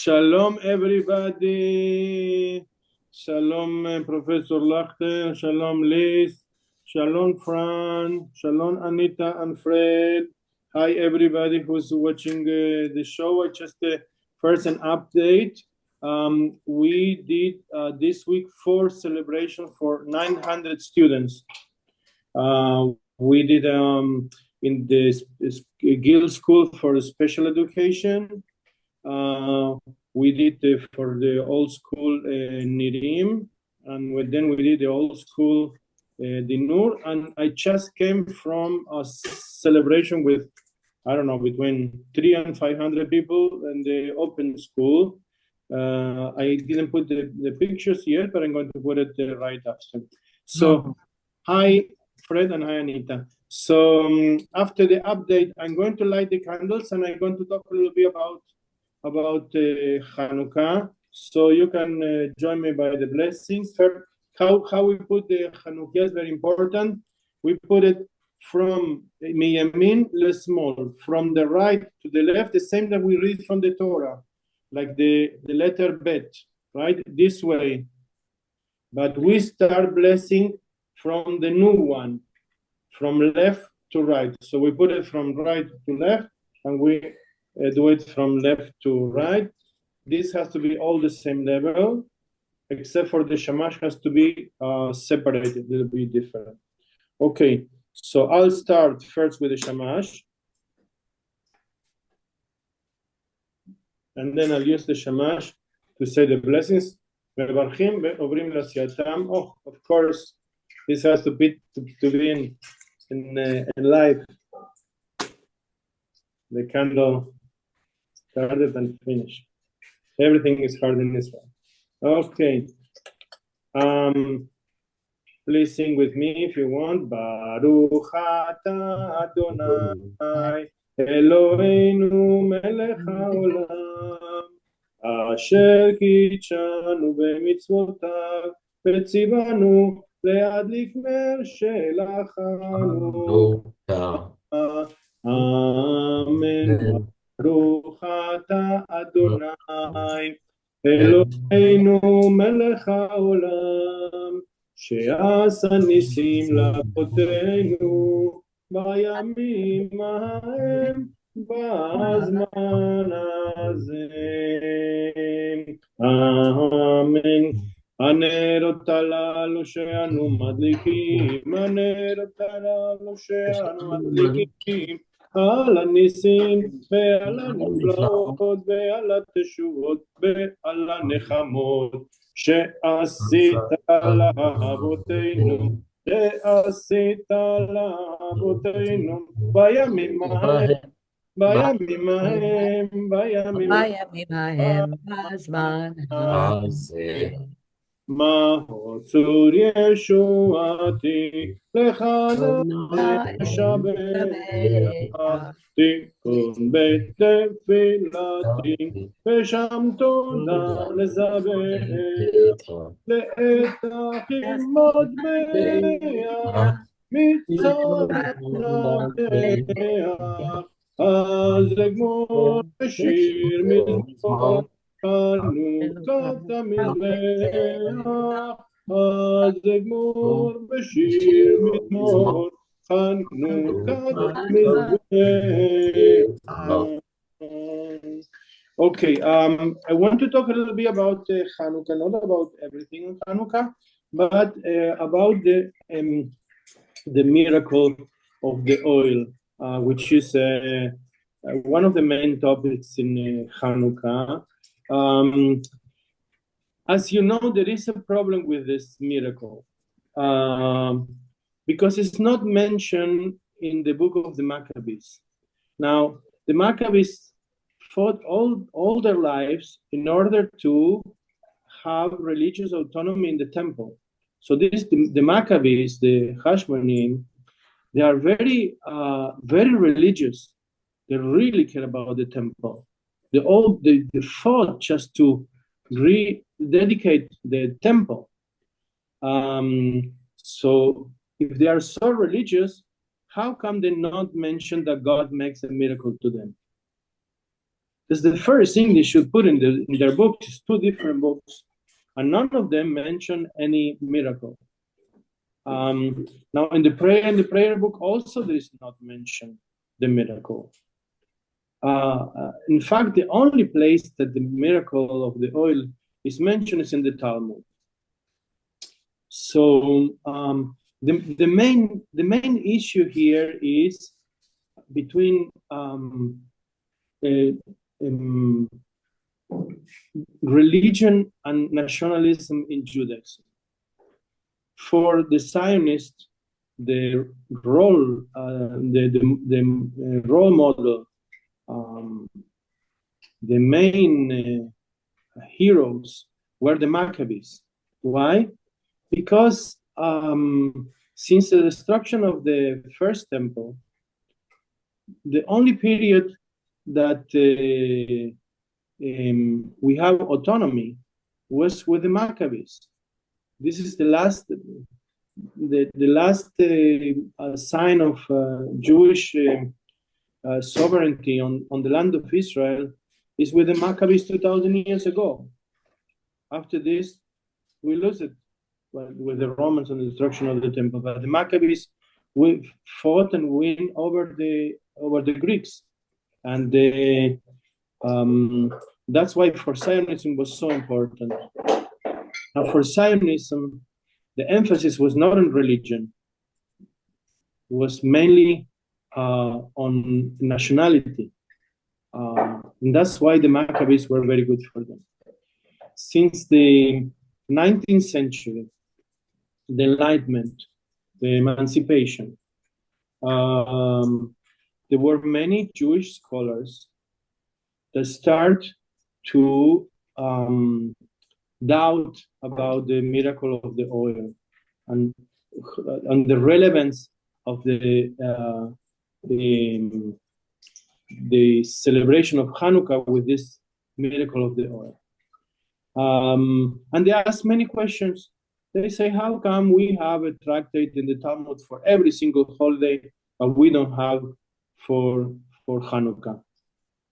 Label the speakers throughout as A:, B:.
A: Shalom, everybody. Shalom, Professor Lachter. Shalom, Liz. Shalom, Fran. Shalom, Anita and Fred. Hi, everybody who's watching the show. I just first an update. We did this week 4 celebrations for 900 students. We did in the Guild School for Special Education. We did for the old school Nirim, and then we did the old school Dinur, and I just came from a celebration with, I don't know, between 300 and 500 people in the open school. I didn't put the pictures yet, but I'm going to put it right after. So, hi, Fred, and hi, Anita. So after the update, I'm going to light the candles, and I'm going to talk a little bit about Hanukkah. So you can join me by the blessings. First, how we put the Hanukkah is very important. We put it from Miyamin Lesmol, from the right to the left, the same that we read from the Torah, like the letter Bet, right? This way. But we start blessing from the new one, from left to right. So we put it from right to left, and we do it from left to right. This has to be all the same level, except for the shamash has to be separated, a little bit different. Okay, so I'll start first with the shamash, and then I'll use the shamash to say the blessings. Oh, of course, this has to be in live. The candle started and finished. Everything is hard in Israel. Okay. Please sing with me if you want. Baruch atah Adonai Eloheinu melech haolam asher kitshanu b'mitzvotav v'tzivanu להדליק נר שלחנו. אמן. ברוך אתה אדוני אלוהינו מלך העולם שעשה ניסים לאבותינו בימים ההם בזמן הזה. אמן. הנרות הללו שאנו מדליקים, הנרות הללו שאנו מדליקים, על הניסים ועל הנפלאות ועל התשובות ועל הנחמות שעשית לאבותינו, שעשית לאבותינו בימים ההם, בימים ההם, בימים ההם בזמן הזה. מהו צור ישועתי לך נשבח, תיקון בית תפילתי ושם תודה לזבח, לעת אחים מטבח מצור נבח, אז אגמור בשיר מזמור חנוכת המזבח, אז אגמור בשיר מזמור חנוכת המזבח. Okay, I want to talk a little bit about Hanukkah, not about everything in Hanukkah, but about the miracle of the oil, which is one of the main topics in Hanukkah. As you know, there is a problem with this miracle because it's not mentioned in the book of the Maccabees. Now, the Maccabees fought all their lives in order to have religious autonomy in the temple. So the Maccabees, the Hashmonim, they are very religious. They really care about the temple. They fought just to rededicate the temple. So if they are so religious, how come they not mention that God makes a miracle to them? Because the first thing they should put in their books is two different books, and none of them mention any miracle. Now in the prayer book also there is not mentioned the miracle. In fact, the only place that the miracle of the oil is mentioned is in the Talmud. So the main issue here is between religion and nationalism in Judaism. For the Zionists, the role model, the main heroes were the Maccabees. Why? Because since the destruction of the first temple, the only period that we have autonomy was with the Maccabees. This is the last sign of Jewish sovereignty on the land of Israel is with the Maccabees 2,000 years ago. After this, we lose it with the Romans and the destruction of the temple. But the Maccabees fought and win over the Greeks, and that's why for Zionism was so important. Now, for Zionism, the emphasis was not on religion; it was mainly on nationality, and that's why the Maccabees were very good for them. Since the 19th century, the Enlightenment, the Emancipation, there were many Jewish scholars that start to doubt about the miracle of the oil and the relevance of the celebration of Hanukkah with this miracle of the oil. And they ask many questions. They say, how come we have a tractate in the Talmud for every single holiday, but we don't have for Hanukkah?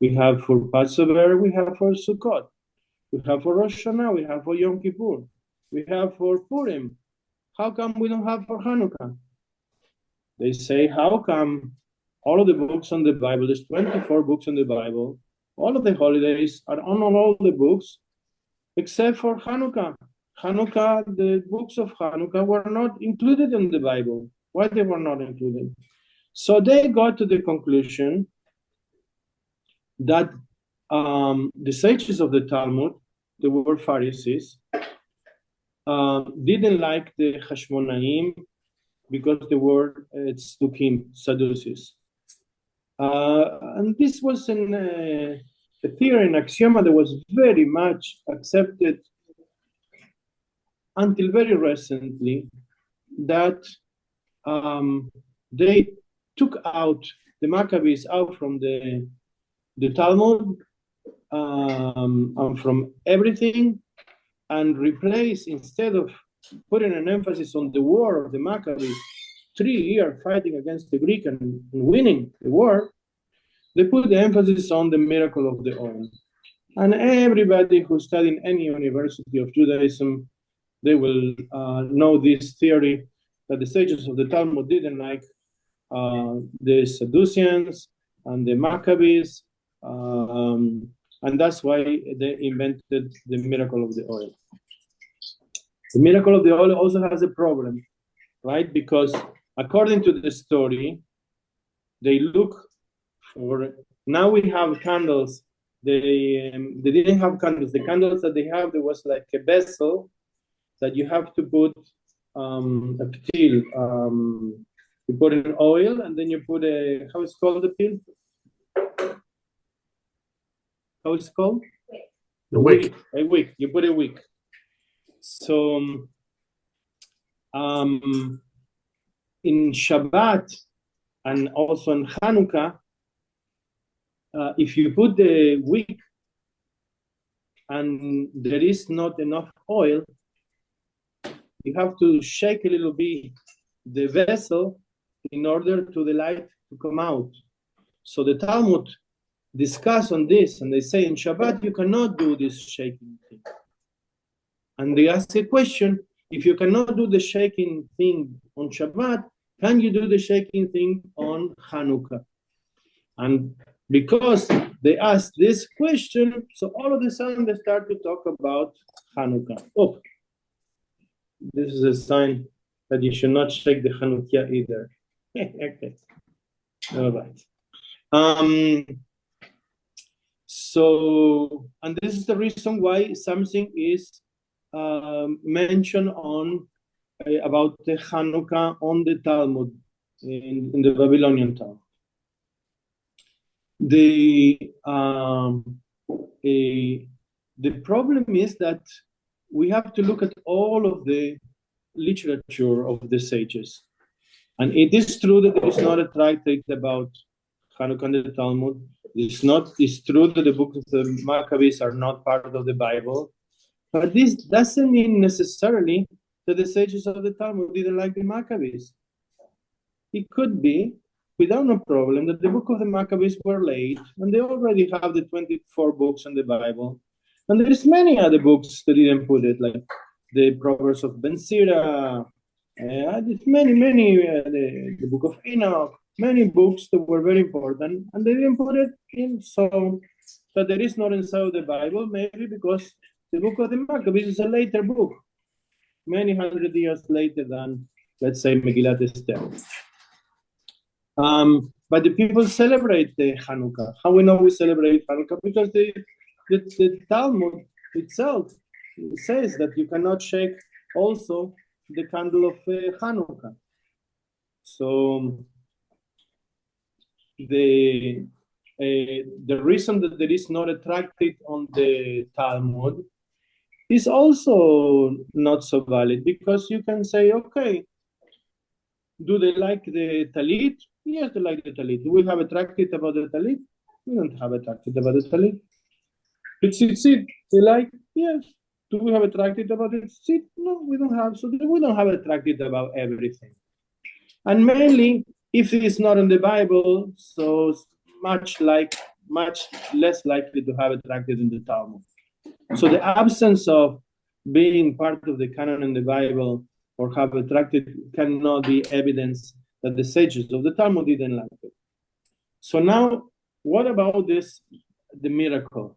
A: We have for Passover, we have for Sukkot, we have for Rosh Hashanah, we have for Yom Kippur, we have for Purim. How come we don't have for Hanukkah? They say, how come all of the books on the Bible, there's 24 books in the Bible, all of the holidays are on all the books, except for Hanukkah. Hanukkah, the books of Hanukkah were not included in the Bible. Why they were not included? So they got to the conclusion that the sages of the Talmud, they were Pharisees, didn't like the Hashmonaim because they were Tzdukim, Sadducees. And this was a theory, an axioma that was very much accepted until very recently, that they took out the Maccabees out from the Talmud and from everything, and replaced, instead of putting an emphasis on the war of the Maccabees, 3 years fighting against the Greek and winning the war, they put the emphasis on the miracle of the oil. And everybody who studied in any university of Judaism, they will know this theory that the sages of the Talmud didn't like the Sadduceans and the Maccabees, and that's why they invented the miracle of the oil. The miracle of the oil also has a problem, right? Because according to the story, they look for, now we have candles. They didn't have candles. The candles that they have, there was like a vessel that you have to put a pill. You put in oil, and then you put a, how is called the pill? How is it called?
B: A wick.
A: A wick. You put a wick. So in Shabbat and also in Hanukkah, if you put the wick and there is not enough oil, you have to shake a little bit the vessel in order to the light to come out. So the Talmud discuss on this, and they say in Shabbat you cannot do this shaking thing. And they ask a question: if you cannot do the shaking thing on Shabbat, can you do the shaking thing on Hanukkah? And because they asked this question, so all of a sudden they start to talk about Hanukkah. Oh, this is a sign that you should not shake the Hanukkah either. Okay. All right. So, and this is the reason why something is mentioned on about the Hanukkah on the Talmud in the Babylonian Talmud. The problem is that we have to look at all of the literature of the sages, and it is true that there is not a tractate about Hanukkah in the Talmud. It's true that the books of the Maccabees are not part of the Bible, but this doesn't mean necessarily that the sages of the Talmud didn't like the Maccabees. It could be, without no problem, that the book of the Maccabees were late, and they already have the 24 books in the Bible. And there's many other books that didn't put it, like the Proverbs of Ben Sira, the book of Enoch, many books that were very important, and they didn't put it in. So there is not inside of the Bible, maybe because the book of the Maccabees is a later book, many hundred years later than, let's say, Megillat Esther. But the people celebrate the Hanukkah. How we know we celebrate Hanukkah? Because the Talmud itself says that you cannot shake also the candle of Hanukkah. So the reason that there is not a tractate on the Talmud is also not so valid, because you can say, okay, do they like the talit? Yes, they like the talit. Do we have a tractate about the talit? We don't have a tractate about the talit. The tzitzit, they like? Yes. Do we have a tractate about the tzitzit? No, we don't have. So we don't have a tractate about everything. And mainly, if it is not in the Bible, so much less likely to have a tractate in the Talmud. So the absence of being part of the canon in the Bible or have a tractate cannot be evidence that the sages of the Talmud didn't like it. So now, what about the miracle?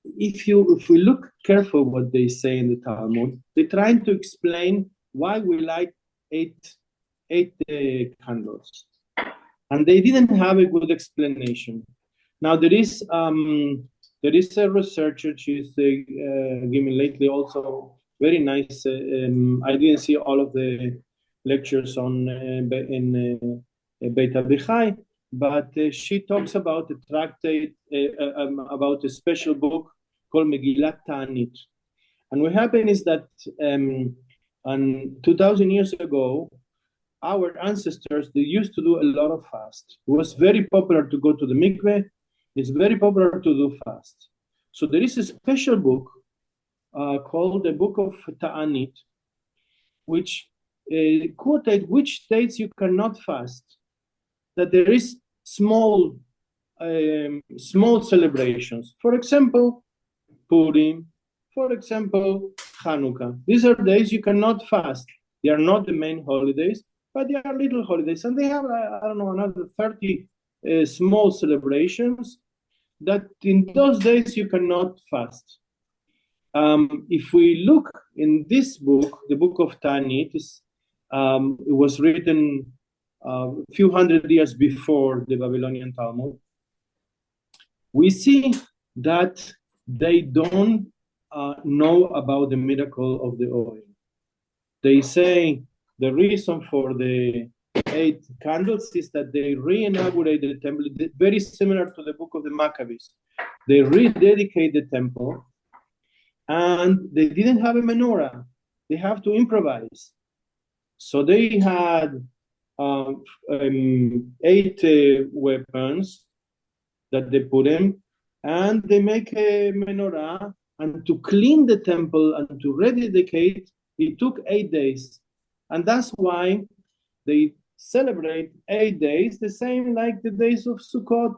A: If we look careful what they say in the Talmud, they're trying to explain why we light eight candles, and they didn't have a good explanation. Now there is a researcher. She's giving lately also very nice. I didn't see all of the lectures on in Beit Abichai, but she talks about a tractate about a special book called Megillat Ta'anit. And what happened is that 2,000 years ago, our ancestors, they used to do a lot of fast. It was very popular to go to the mikveh. It's very popular to do fast. So there is a special book called the Book of Ta'anit, which quoted which dates you cannot fast. That there is small celebrations. For example, Purim. For example, Hanukkah. These are days you cannot fast. They are not the main holidays, but they are little holidays, and they have I don't know, another 30 small celebrations that in those days you cannot fast. If we look in this book, the Book of Ta'anit, it was written a few hundred years before the Babylonian Talmud. We see that they don't know about the miracle of the oil. They say the reason for the 8 candles is that they re-inaugurate the temple, very similar to the book of the Maccabees. They rededicate the temple, and they didn't have a menorah. They have to improvise. So they had 8 weapons that they put in, and they make a menorah, and to clean the temple and to rededicate, it took 8 days. And that's why they celebrate 8 days, the same like the days of Sukkot.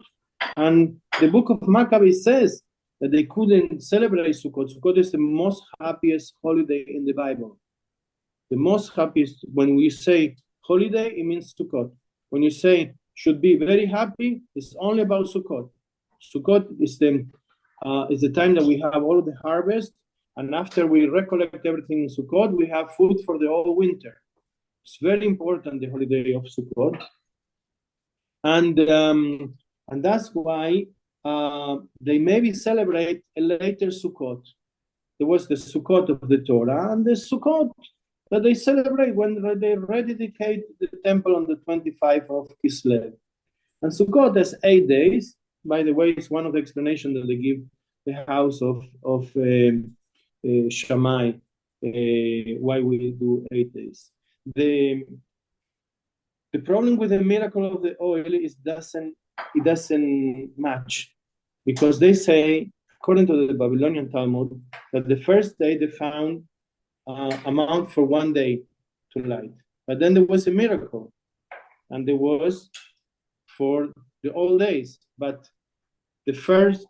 A: And the book of Maccabees says that they couldn't celebrate Sukkot. Sukkot is the most happiest holiday in the Bible. The most happiest, when we say holiday, it means Sukkot. When you say should be very happy, it's only about Sukkot. Sukkot is the time that we have all the harvest, and after we recollect everything in Sukkot, we have food for the whole winter. It's very important, the holiday of Sukkot, and that's why they maybe celebrate a later Sukkot. There was the Sukkot of the Torah and the Sukkot that they celebrate when they rededicate the temple on the 25th of Kislev. And Sukkot has 8 days. By the way, it's one of the explanations that they give the house of Shammai, why we do 8 days. The problem with the miracle of the oil is it doesn't match, because they say, according to the Babylonian Talmud, that the first day they found amount for 1 day to light, but then there was a miracle, and there was for the old days. But the first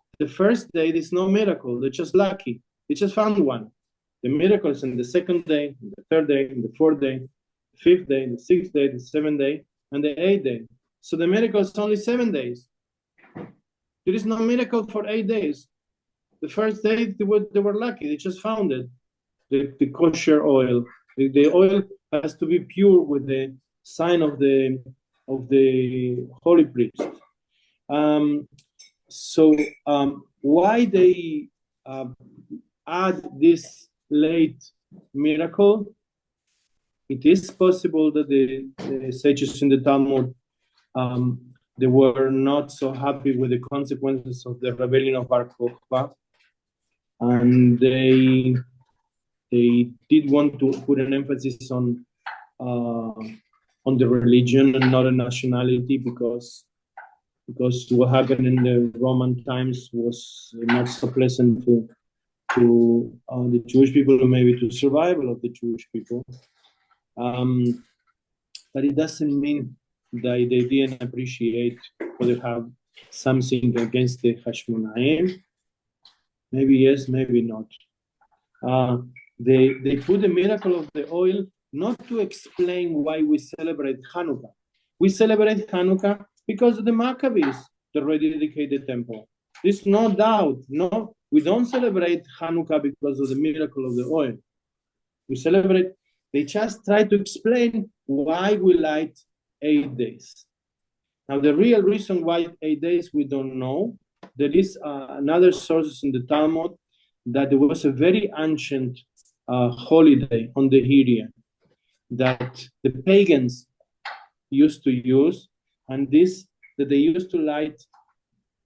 A: day there's no miracle. They're just lucky. They just found one. The miracle is in the second day, in the third day, in the fourth day, the fifth day, the sixth day, the seventh day, and the eighth day. So the miracle is only 7 days. There is no miracle for 8 days. The first day they were lucky. They just found it. The kosher oil. The oil has to be pure with the sign of the holy priest. So why they add this late miracle? It is possible that the sages in the Talmud they were not so happy with the consequences of the rebellion of Bar Kokhba, and they did want to put an emphasis on the religion and not a nationality, because what happened in the Roman times was not so pleasant to the Jewish people, or maybe to survival of the Jewish people. But it doesn't mean that they didn't appreciate or they have something against the Hashmonaim. Maybe yes, maybe not. They put the miracle of the oil not to explain why we celebrate Hanukkah. We celebrate Hanukkah because of the Maccabees that rededicated the temple. There's no doubt. No, we don't celebrate Hanukkah because of the miracle of the oil. We celebrate. They just try to explain why we light 8 days. Now, the real reason why 8 days, we don't know. There is another sources in the Talmud that there was a very ancient holiday on the Hiria that the pagans used to use, and this that they used to light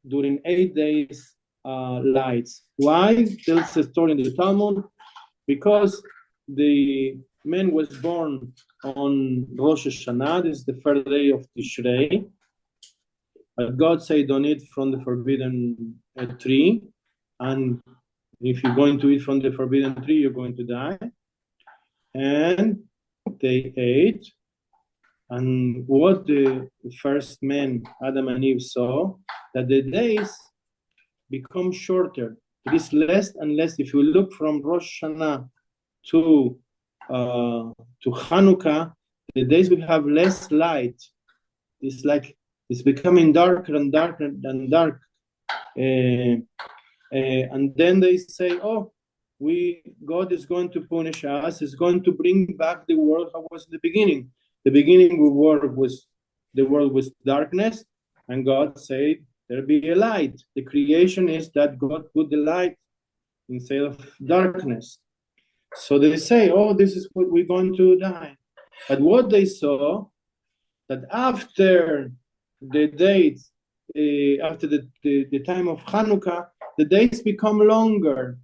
A: during 8 days lights. Why? Tells the story in the Talmud, because the man was born on Rosh Hashanah. This is the first day of Tishrei. But God said, don't eat from the forbidden tree. And if you're going to eat from the forbidden tree, you're going to die. And they ate. And what the first men, Adam and Eve, saw, that the days become shorter. It is less and less. If you look from Rosh Hashanah to Hanukkah, the days we have less light. It's like it's becoming darker and darker and dark. And then they say, oh, God is going to punish us, is going to bring back the world how was the beginning. The beginning the world was darkness, and God said, there'll be a light. The creation is that God put the light instead of darkness. So they say, oh, this is what we're going to die. But what they saw, that after the days, after the time of Hanukkah, the days become longer.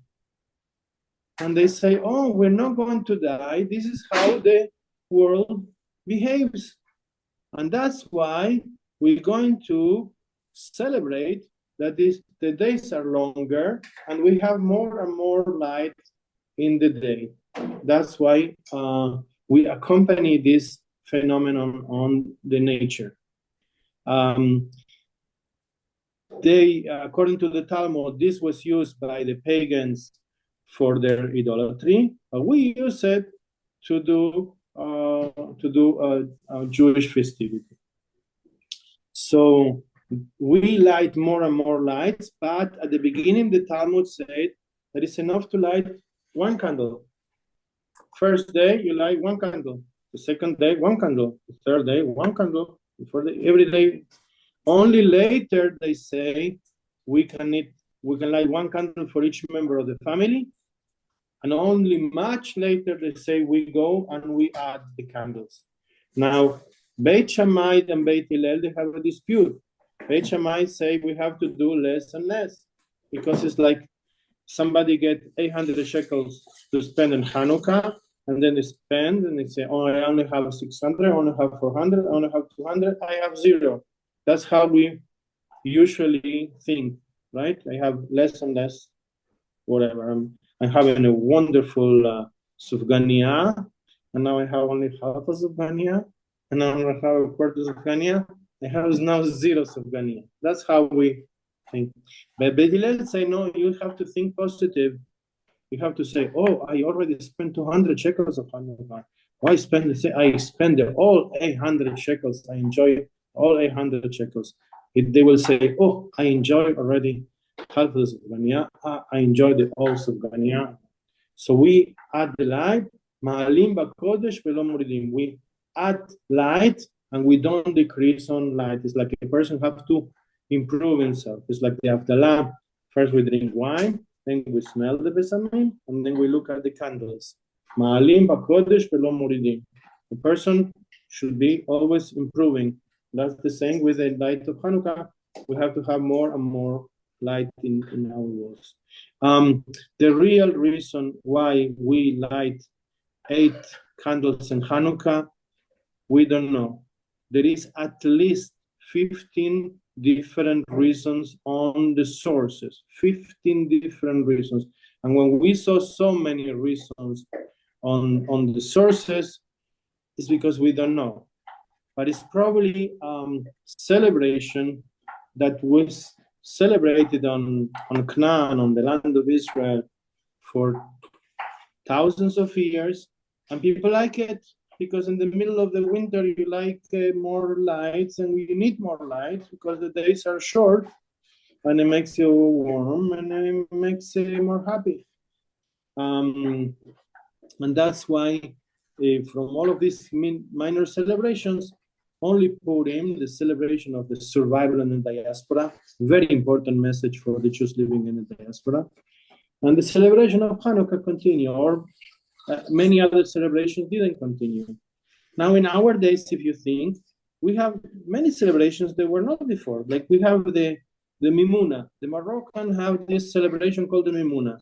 A: And they say, oh, we're not going to die. This is how the world behaves. And that's why we're going to celebrate that the days are longer and we have more and more light in the day. That's why we accompany this phenomenon on the nature. According to the Talmud, this was used by the pagans for their idolatry, but we use it to do a Jewish festivity. So we light more and more lights, but at the beginning the Talmud said that it's enough to light one candle. First day you light one candle, the second day one candle, the third day one candle, every day. Only later they say we can light one candle for each member of the family, and only much later they say we go and we add the candles. Now, Beit Shammai and Beit Hillel, they have a dispute. Beit Shammai say we have to do less and less, because it's like somebody get 800 shekels to spend in Hanukkah, and then they spend and they say, oh, I only have 600, I only have 400, I only have 200, I have 0. That's how we usually think, right? I have less and less, whatever. I'm having a wonderful sufgania, and now I have only half a sufgania, and now I have a quarter sufgania. I have now 0 sufgania. That's how we think. But Beit Hillel say, no, you have to think positive. You have to say, oh, I already spent 200 shekels of Hanukkah. Why spend I spend all 800 shekels. I enjoy all 800 shekels. They will say, oh, I enjoy already half the sufgania. I enjoy the whole sufgania. So we add the light. Ma'alim b'kodesh v'lo moridim. We add light and we don't decrease on light. It's like a person have to improve himself. It's like the Havdalah. First we drink wine, then we smell the besamim, and then we look at the candles. Ma'alim b'kodesh v'lo moridim. The person should be always improving. That's the same with the light of Hanukkah. We have to have more and more light in our walls. The real reason why we light 8 candles in Hanukkah, we don't know. There is at least 15 different reasons on the sources, 15 different reasons. And when we saw so many reasons on the sources, it's because we don't know. But it's probably celebration that was celebrated on Canaan, on the land of Israel, for thousands of years, and people like it because in the middle of the winter you like more lights, and you need more lights because the days are short, and it makes you warm and it makes you more happy. And that's why from all of these minor celebrations, only Purim, the celebration of the survival in the diaspora, very important message for the Jews living in the diaspora. And the celebration of Hanukkah continue, or many other celebrations didn't continue. Now in our days, if you think, we have many celebrations that were not before. Like we have the Mimuna. The Moroccan have this celebration called the Mimuna.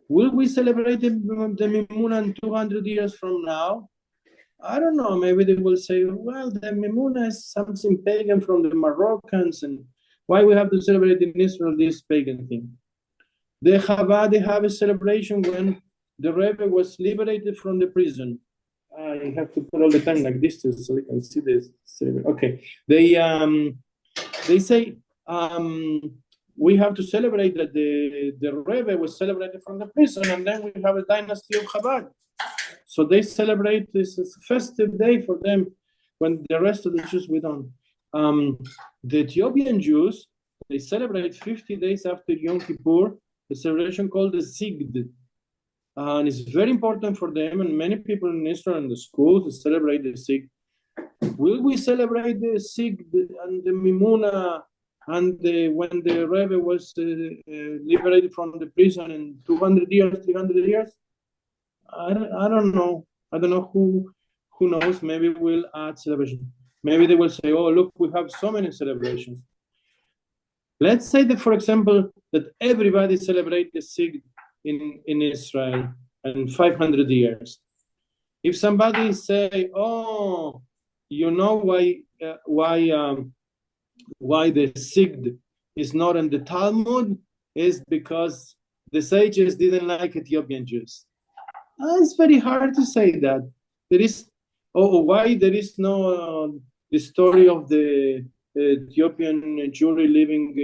A: Will we celebrate the Mimuna in 200 years from now? I don't know, maybe they will say, well, the Mimuna is something pagan from the Moroccans, and why we have to celebrate in Israel this pagan thing? The Chabad, they have a celebration when the Rebbe was liberated from the prison. I have to put all the time like this so we can see this. Okay, they say we have to celebrate that the Rebbe was celebrated from the prison, and then we have a dynasty of Chabad. So they celebrate this as a festive day for them, when the rest of the Jews, we don't. The Ethiopian Jews, they celebrate 50 days after Yom Kippur, a celebration called the Sigd. And it's very important for them, and many people in Israel in the schools celebrate the Sigd. Will we celebrate the Sigd and the Mimuna and when the Rebbe was liberated from the prison in 200 years, 300 years? I don't know. I don't know who knows. Maybe we'll add celebration. Maybe they will say, oh, look, we have so many celebrations. Let's say that, for example, that everybody celebrates the Sigd in Israel in 500 years. If somebody say, oh, you know why the Sigd is not in the Talmud, is because the sages didn't like Ethiopian Jews. It's very hard to say that. There is why there is no the story of the Ethiopian Jewry living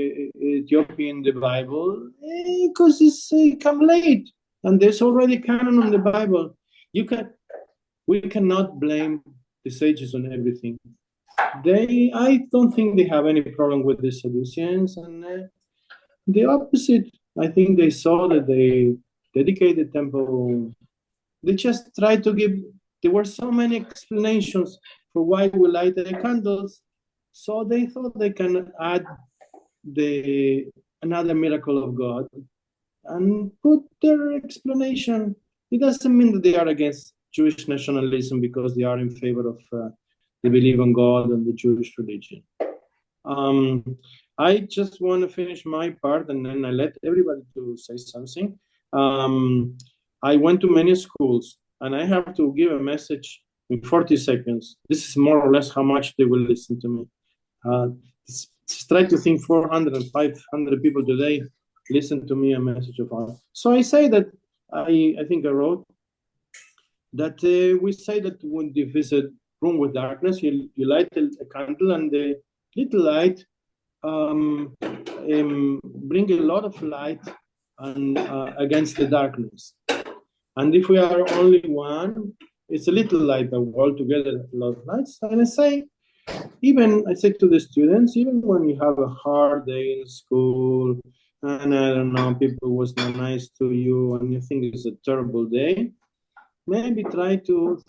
A: Ethiopia in the Bible? Because it's come late, and there's already canon on the Bible. We cannot blame the sages on everything. I don't think they have any problem with the Sadduceans, and the opposite. I think they saw that they dedicated the temple. They just tried to give. There were so many explanations for why we light the candles, so they thought they can add another miracle of God and put their explanation. It doesn't mean that they are against Jewish nationalism because they are in favor of the belief in God and the Jewish religion. I just want to finish my part, and then I let everybody to say something. I went to many schools, and I have to give a message in 40 seconds. This is more or less how much they will listen to me. Try to think 400 and 500 people today listen to me a message of honor. So I say that, I think I wrote, that we say that when you visit room with darkness, you light a candle, and the little light bring a lot of light and against the darkness. And if we are only one, it's a little light, but altogether a lot of lights. And I say to the students, even when you have a hard day in school, and I don't know, people was not nice to you, and you think it's a terrible day, maybe try to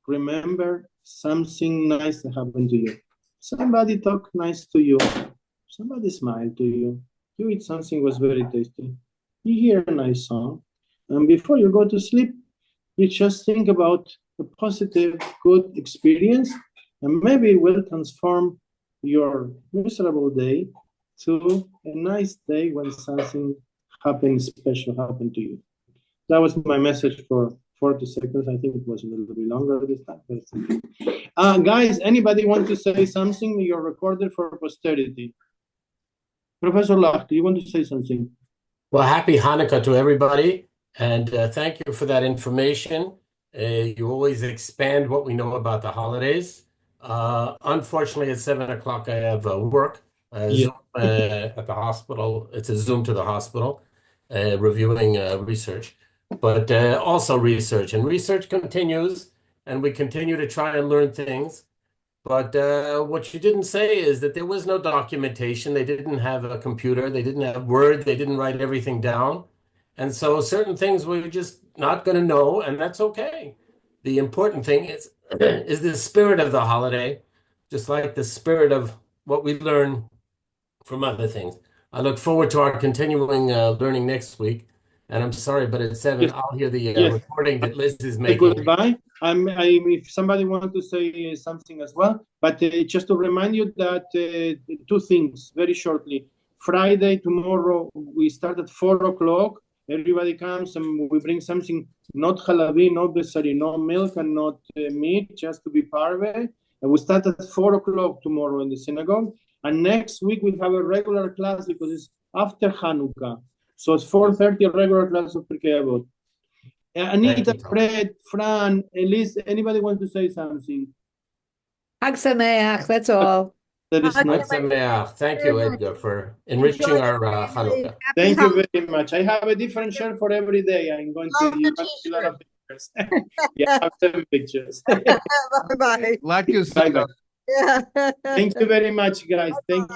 A: remember something nice that happened to you. Somebody talk nice to you. Somebody smiled to you. You eat something was very tasty. You hear a nice song. And before you go to sleep, you just think about a positive, good experience, and maybe it will transform your miserable day to a nice day when something special happened to you. That was my message for 40 seconds. I think it was a little bit longer this time. Guys, anybody want to say something? You're recorded for posterity. Professor Lach, do you want to say something?
B: Well, happy Hanukkah to everybody, and thank you for that information. You always expand what we know about the holidays. Unfortunately, at 7 o'clock, I have work Zoom, at the hospital. It's a Zoom to the hospital, reviewing research, but also research. And research continues, and we continue to try and learn things. But what you didn't say is that there was no documentation. They didn't have a computer. They didn't have Word. They didn't write everything down. And so certain things we're just not going to know, and that's okay. The important thing is the spirit of the holiday, just like the spirit of what we learn from other things. I look forward to our continuing learning next week. And I'm sorry, but at 7,
A: Yes.
B: I'll hear the
A: Yes.
B: recording that Liz is making.
A: Goodbye. If somebody wants to say something as well, but just to remind you that 2 things very shortly. Friday, tomorrow, we start at 4 o'clock. Everybody comes and we bring something, not halabi, not besari, no milk and not meat, just to be parve. And we start at 4 o'clock tomorrow in the synagogue. And next week we have a regular class because it's after Hanukkah. So it's 4:30, a regular class of Pirkei Avot. Anita, Fred, Fran, Elise, anybody want to say something?
C: Hag Sameach, that's all.
A: That is
B: Hag
A: not.
B: Sameach. Thank you, Edgar, for enriching our Hanukkah.
A: Thank you very much. I have a different shirt for every day. I'm going to use a lot of pictures. Yeah, I have 7 pictures.
C: Bye-bye.
D: Like you
A: Bye-bye.
C: Yeah.
A: Thank you very much, guys. Thank you.